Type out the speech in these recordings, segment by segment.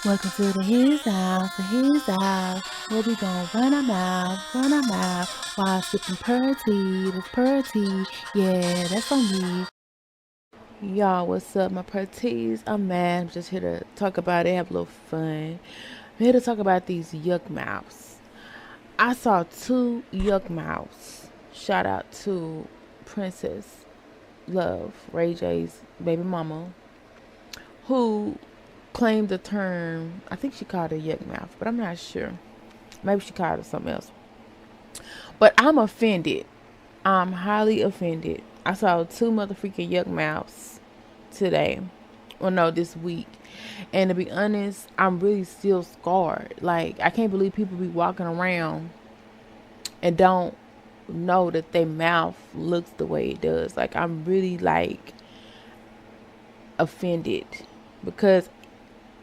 Welcome to his house, where we gon' run our mouth, while sipping purty, this purty, yeah, that's on me. Y'all, what's up, my purties? I'm mad. I'm just here to talk about it, have a little fun. I'm here to talk about these yuck mouths. I saw two yuck mouths. Shout out to Princess Love, Ray J's baby mama, who claimed the term. I think she called it yuck mouth, but I'm not sure. Maybe she called it something else. But I'm offended. I'm highly offended. I saw two motherfucking yuck mouths today. Well, no, this week. And to be honest, I'm really still scarred. Like, I can't believe people be walking around and don't know that their mouth looks the way it does. Like, I'm really, like, offended. Because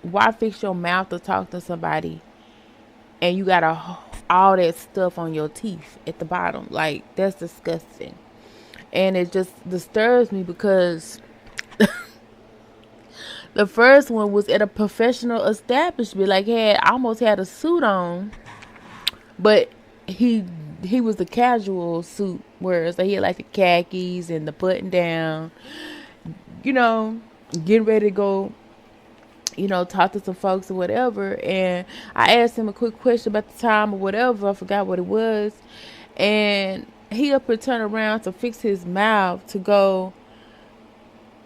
why fix your mouth to talk to somebody and you got all that stuff on your teeth at the bottom? Like, that's disgusting. And it just disturbs me because the first one was at a professional establishment. Like, almost had a suit on, but he was the casual suit, whereas he had like the khakis and the button down, getting ready to go, talk to some folks or whatever. And I asked him a quick question about the time or whatever. I forgot what it was. And he up and turn around to fix his mouth to go.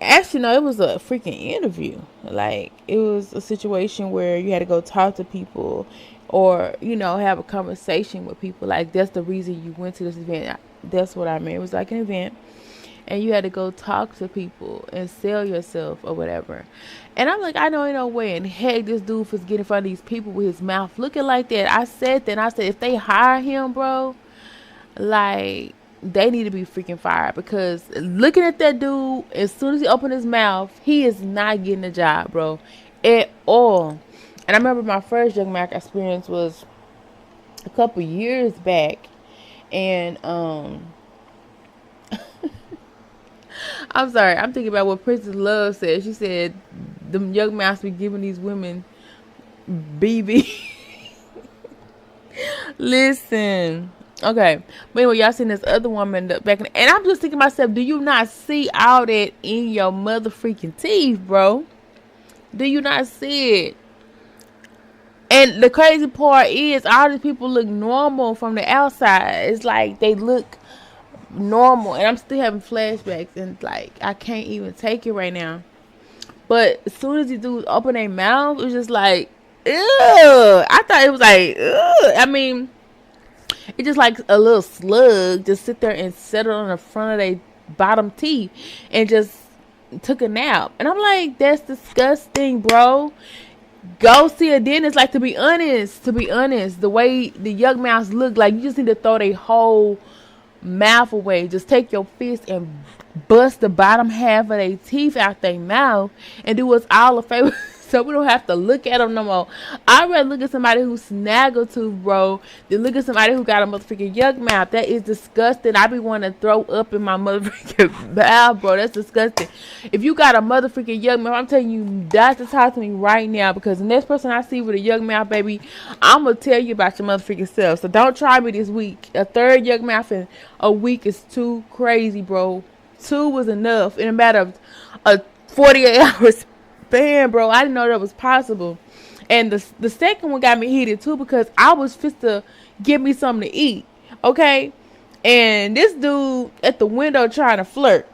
Actually, no, it was a freaking interview. Like, it was a situation where you had to go talk to people or, have a conversation with people. Like, that's the reason you went to this event. That's what I mean. It was like an event. And you had to go talk to people and sell yourself or whatever. And I'm like, I know ain't no way in heck this dude was getting in front of these people with his mouth looking like that. I said if they hire him, bro, like, they need to be freaking fired. Because looking at that dude, as soon as he opened his mouth, he is not getting a job, bro, at all. And I remember my first Young Mac experience was a couple years back. And, I'm sorry. I'm thinking about what Princess Love said. She said, them young mouths be giving these women BB. Listen. Okay. But anyway, y'all seen this other woman back in, and I'm just thinking to myself, do you not see all that in your mother freaking teeth, bro? Do you not see it? And the crazy part is, all these people look normal from the outside. It's like they look normal, and I'm still having flashbacks, and like, I can't even take it right now. But as soon as these dudes open their mouth, it was just like, ew. I thought it was like, ew. I mean, it's just like a little slug just sit there and settle on the front of their bottom teeth and just took a nap. And I'm like, that's disgusting, bro. Go see a dentist. Like, to be honest, the way the young mouths look, like, you just need to throw their whole mouth away. Just take your fist and bust the bottom half of their teeth out their mouth and do us all a favor so we don't have to look at them no more. I'd rather look at somebody who snaggletooth, bro, than look at somebody who got a motherfucking yuck mouth. That is disgusting. I be wanting to throw up in my motherfucking mouth, bro. That's disgusting. If you got a motherfucking yuck mouth, I'm telling you not to talk to me right now, because the next person I see with a yuck mouth, baby, I'm going to tell you about your motherfucking self. So don't try me this week. A third yuck mouth in a week is too crazy, bro. 2 was enough in a matter of a 48 hours span, bro. I didn't know that was possible. And the second one got me heated too, because I was fit to get me something to eat, okay? And this dude at the window trying to flirt.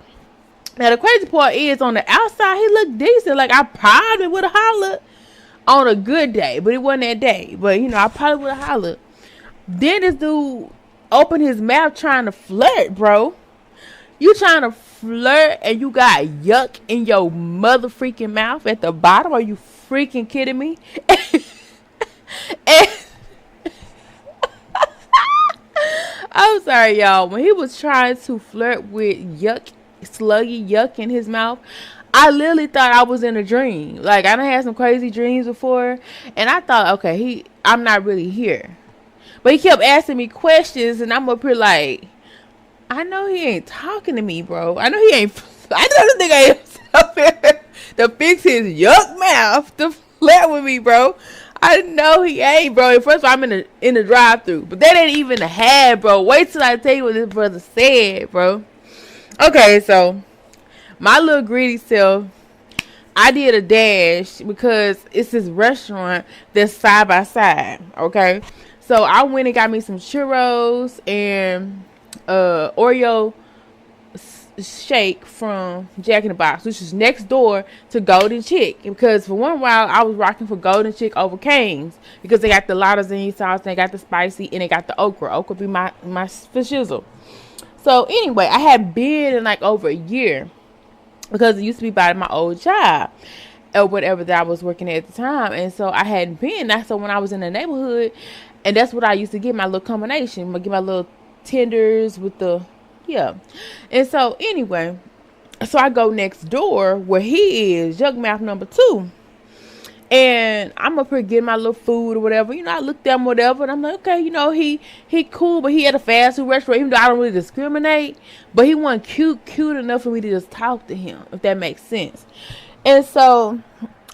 Now the crazy part is, on the outside he looked decent. Like, I probably would have hollered on a good day, but it wasn't that day. But I probably would have hollered. Then this dude opened his mouth trying to flirt, bro. You trying to flirt and you got yuck in your mother freaking mouth at the bottom? Are you freaking kidding me? And I'm sorry, y'all. When he was trying to flirt with yuck, sluggy yuck in his mouth, I literally thought I was in a dream. Like, I done had some crazy dreams before, and I thought, okay, I'm not really here. But he kept asking me questions, and I'm up here like, I know he ain't talking to me, bro. I know this nigga ain't up here to fix his yuck mouth. flirt with me, bro. I know he ain't, bro. First of all, I'm in the drive-thru, but that ain't even a half, bro. Wait till I tell you what this brother said, bro. Okay, so my little greedy self, I did a dash because it's this restaurant that's side by side. Okay, so I went and got me some churros and Oreo shake from Jack in the Box, which is next door to Golden Chick, because for one while I was rocking for Golden Chick over Cane's because they got the Lottazine sauce, they got the spicy, and they got the okra be my for shizzle. So anyway, I had been in like over a year because it used to be by my old job or whatever that I was working at the time, and so I hadn't been. That's so when I was in the neighborhood, and that's what I used to get, my little combination, I get my little tenders with the and so anyway, so I go next door where he is, Yuck Mouth number 2, and I'm up here getting my little food or whatever. I looked at him, whatever, and I'm like, okay, he cool, but he at a fast food restaurant, even though I don't really discriminate, but he wasn't cute enough for me to just talk to him, if that makes sense. And so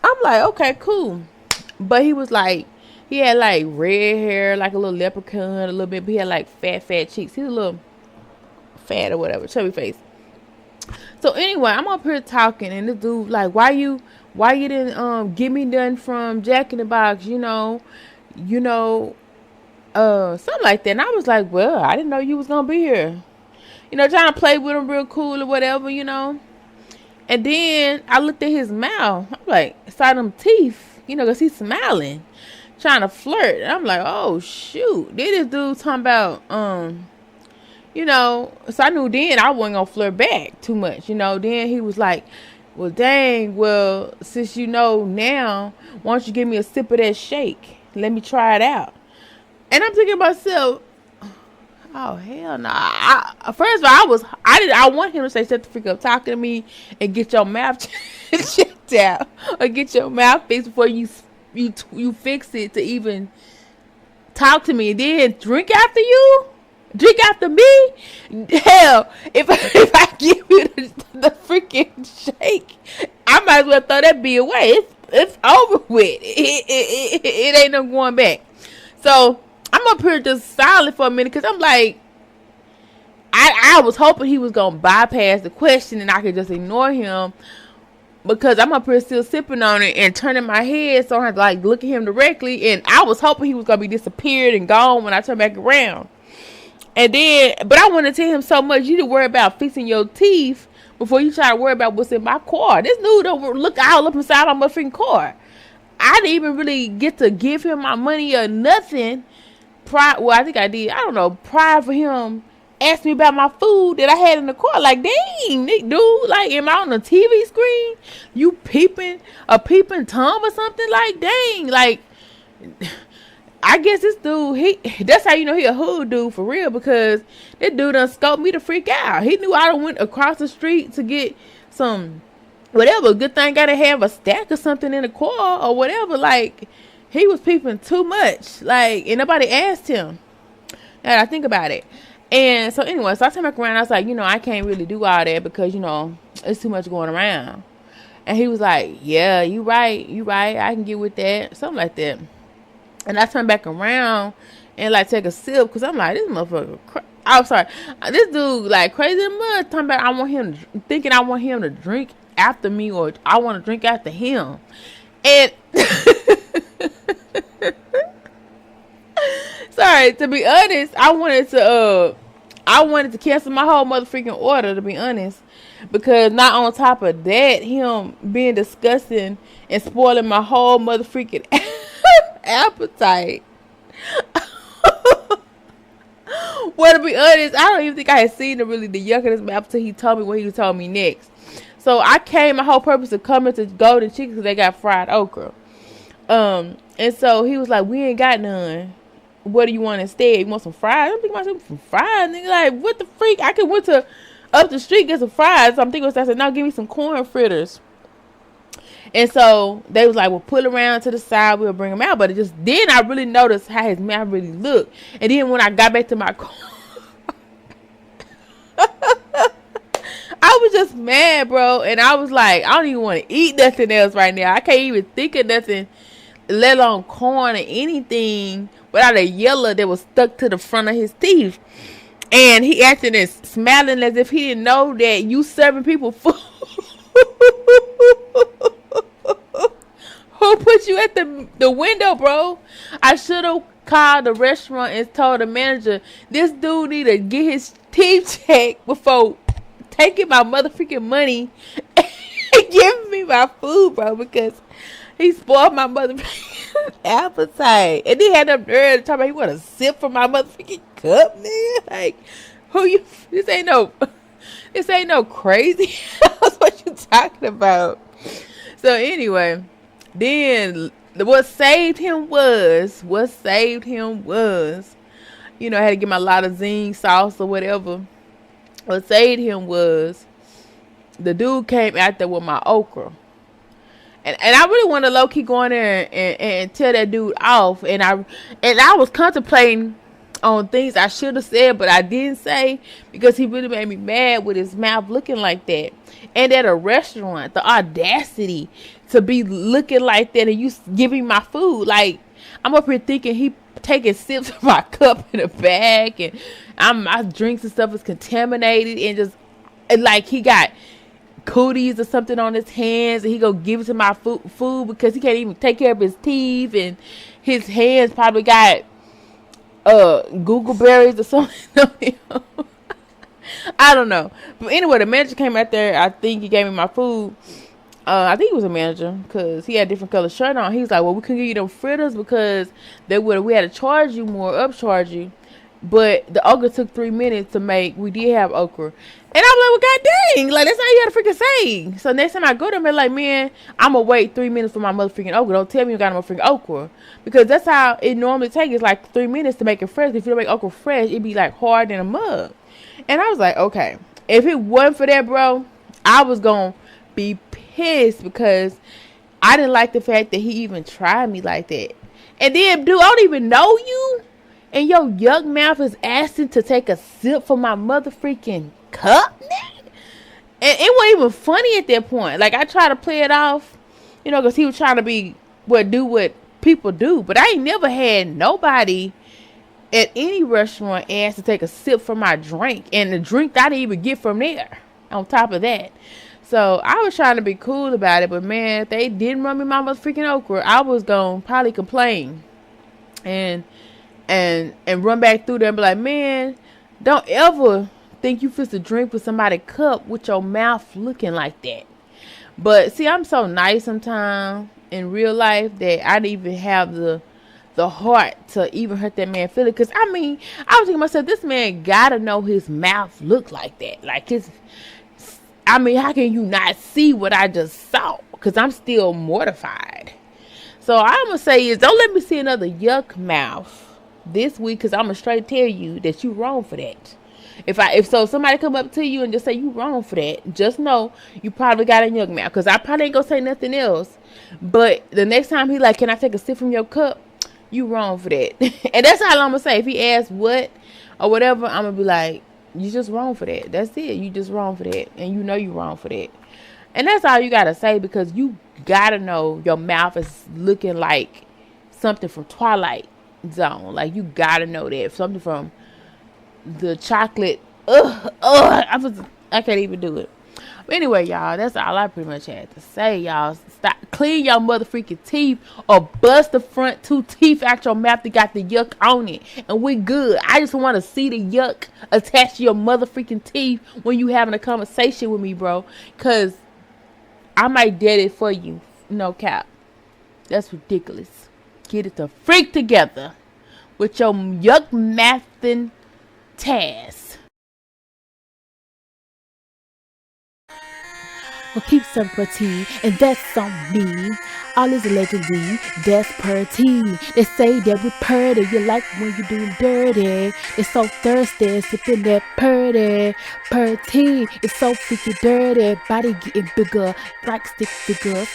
I'm like, okay, cool, but he was like, he had like red hair, like a little leprechaun a little bit, but he had like fat cheeks. He's a little fat or whatever, chubby face. So anyway, I'm up here talking, and this dude like, why you didn't give me nothing from Jack in the Box, something like that. And I was like, well, I didn't know you was gonna be here, trying to play with him real cool or whatever, And then I looked at his mouth. I'm like, saw them teeth, because he's smiling, trying to flirt. And I'm like, oh shoot, then this dude talking about so I knew then I wasn't gonna flirt back too much, Then he was like, well, dang, well, since now, why don't you give me a sip of that shake? Let me try it out. And I'm thinking to myself, oh hell no. First of all, I want him to say, shut the freak up, talking to me and get your mouth checked out, or get your mouth fixed before you fix it to even talk to me, and then drink after you. Drink after me? Hell, if I give you the freaking shake, I might as well throw that bee away. It's over with. It ain't no going back. So I'm up here just silent for a minute, because I'm like, I was hoping he was gonna bypass the question and I could just ignore him, because I'm up here still sipping on it and turning my head so I had to like look at him directly, and I was hoping he was gonna be disappeared and gone when I turn back around. And then, but I want to tell him so much, you need to worry about fixing your teeth before you try to worry about what's in my car. This dude don't look all up inside of my freaking car. I didn't even really get to give him my money or nothing. Well, I think I did. I don't know. Prior for him asking me about my food that I had in the car. Like, dang, dude, like, am I on a TV screen? You peeping Tom or something? Like, dang, like, I guess this dude, that's how you know he a hood dude for real, because this dude done scoped me to freak out. He knew I done went across the street to get some, whatever, good thing gotta have a stack or something in the car or whatever. Like, he was peeping too much. Like, and nobody asked him. And I think about it. And so anyway, so I turned back around. I was like, I can't really do all that because, it's too much going around. And he was like, yeah, you right. I can get with that. Something like that. And I turned back around and like take a sip, because I'm like, this motherfucker, I'm sorry, this dude like crazy much. Talking about I want him to drink after me, or I want to drink after him. And sorry, to be honest, I wanted to cancel my whole motherfucking order, to be honest, because not on top of that, him being disgusting and spoiling my whole motherfucking appetite. Well, to be honest, I don't even think I had seen the yuck in his mouth until he told me what he told me next. So I came, my whole purpose of coming to Golden Chicken because they got fried okra. And so he was like, we ain't got none. What do you want instead? You want some fries? I'm thinking myself, some fries, nigga. Like, what the freak? I could went to up the street get some fries. So I'm thinking, I said, no, give me some corn fritters. And so they was like, well, pull around to the side, we'll bring him out. But then I really noticed how his mouth really looked. And then when I got back to my car, I was just mad, bro. And I was like, I don't even want to eat nothing else right now. I can't even think of nothing let alone corn or anything, without a yellow that was stuck to the front of his teeth. And he acting and smiling as if he didn't know that you serving people food. Who put you at the window, bro? I should have called the restaurant and told the manager, this dude need to get his teeth checked before taking my motherfucking money and giving me my food, bro, because he spoiled my motherfucking appetite. And he had them nerve to talk about he want to sip from my motherfucking cup, nigga. Like, who you? This ain't no crazy. That's what you talking about. So anyway, then what saved him was, you know, I had to get my lot of zing sauce or whatever. What saved him was the dude came out there with my okra. And I really wanted to low key go in there and tell that dude off. And I was contemplating on things I should have said, but I didn't say, because he really made me mad with his mouth looking like that. And at a restaurant, the audacity to be looking like that and you giving my food. Like, I'm up here thinking he taking sips of my cup in a bag, and my drinks and stuff is contaminated, and just like he got cooties or something on his hands, and he go give it to my food because he can't even take care of his teeth, and his hands probably got Google berries or something. I don't know. But anyway, the manager came out there. I think he gave me my food. I think he was a manager because he had a different color shirt on. He was like, well, we couldn't give you them fritters because we had to charge you more, upcharge you. But the okra took 3 minutes to make. We did have okra. And I'm like, well, god dang. Like, that's all you gotta freaking say. So next time I go to him, I'm like, man, I'm gonna wait 3 minutes for my motherfucking okra. Don't tell me you got no freaking okra. Because that's how it normally takes. It's like 3 minutes to make it fresh. If you don't make okra fresh, it'd be like hard in a mug. And I was like, okay. If it wasn't for that, bro, I was gonna be pissed because I didn't like the fact that he even tried me like that. And then, dude, I don't even know you, and your yuck mouth is asking to take a sip from my motherfucking cup, man. And it wasn't even funny at that point. Like, I tried to play it off, you know, because he was trying to do what people do. But I ain't never had nobody at any restaurant ask to take a sip from my drink, and the drink I didn't even get from there on top of that. So I was trying to be cool about it, but man, if they didn't run me my motherfucking okra, I was gonna probably complain and run back through there and be like, man, don't ever think you fit to drink with somebody's cup with your mouth looking like that. But see, I'm so nice sometimes in real life that I didn't even have the heart to even hurt that man feeling. Because I mean, I was thinking to myself, this man gotta know his mouth look like that. Like I mean, how can you not see what I just saw? Because I'm still mortified. So all I'm going to say is, don't let me see another yuck mouth this week, because I'm going to straight tell you that you wrong for that. If somebody come up to you and just say you wrong for that, just know you probably got a yuck mouth. Because I probably ain't going to say nothing else. But the next time he like, can I take a sip from your cup? You wrong for that. And that's all I'm going to say. If he asks what or whatever, I'm going to be like, you just wrong for that. That's it. You just wrong for that. And you know you wrong for that. And that's all you got to say, because you got to know your mouth is looking like something from Twilight Zone. Like, you got to know that. Something from the chocolate. I can't even do it. But anyway, y'all, that's all I pretty much had to say, y'all. Stop, clean your motherfucking teeth, or bust the front 2 teeth out your mouth that got the yuck on it, and we good. I just want to see the yuck attached to your motherfucking teeth when you having a conversation with me, bro. Cause I might dead it for you. No cap. That's ridiculous. Get it the freak together with your yuck mouthing task. Well, keep some protein, and that's on me. All is allegedly, that's pretty. They say that we purty, you like when you do dirty. It's so thirsty, sipping that purty. It's so freaky dirty, body getting bigger, like stick figures.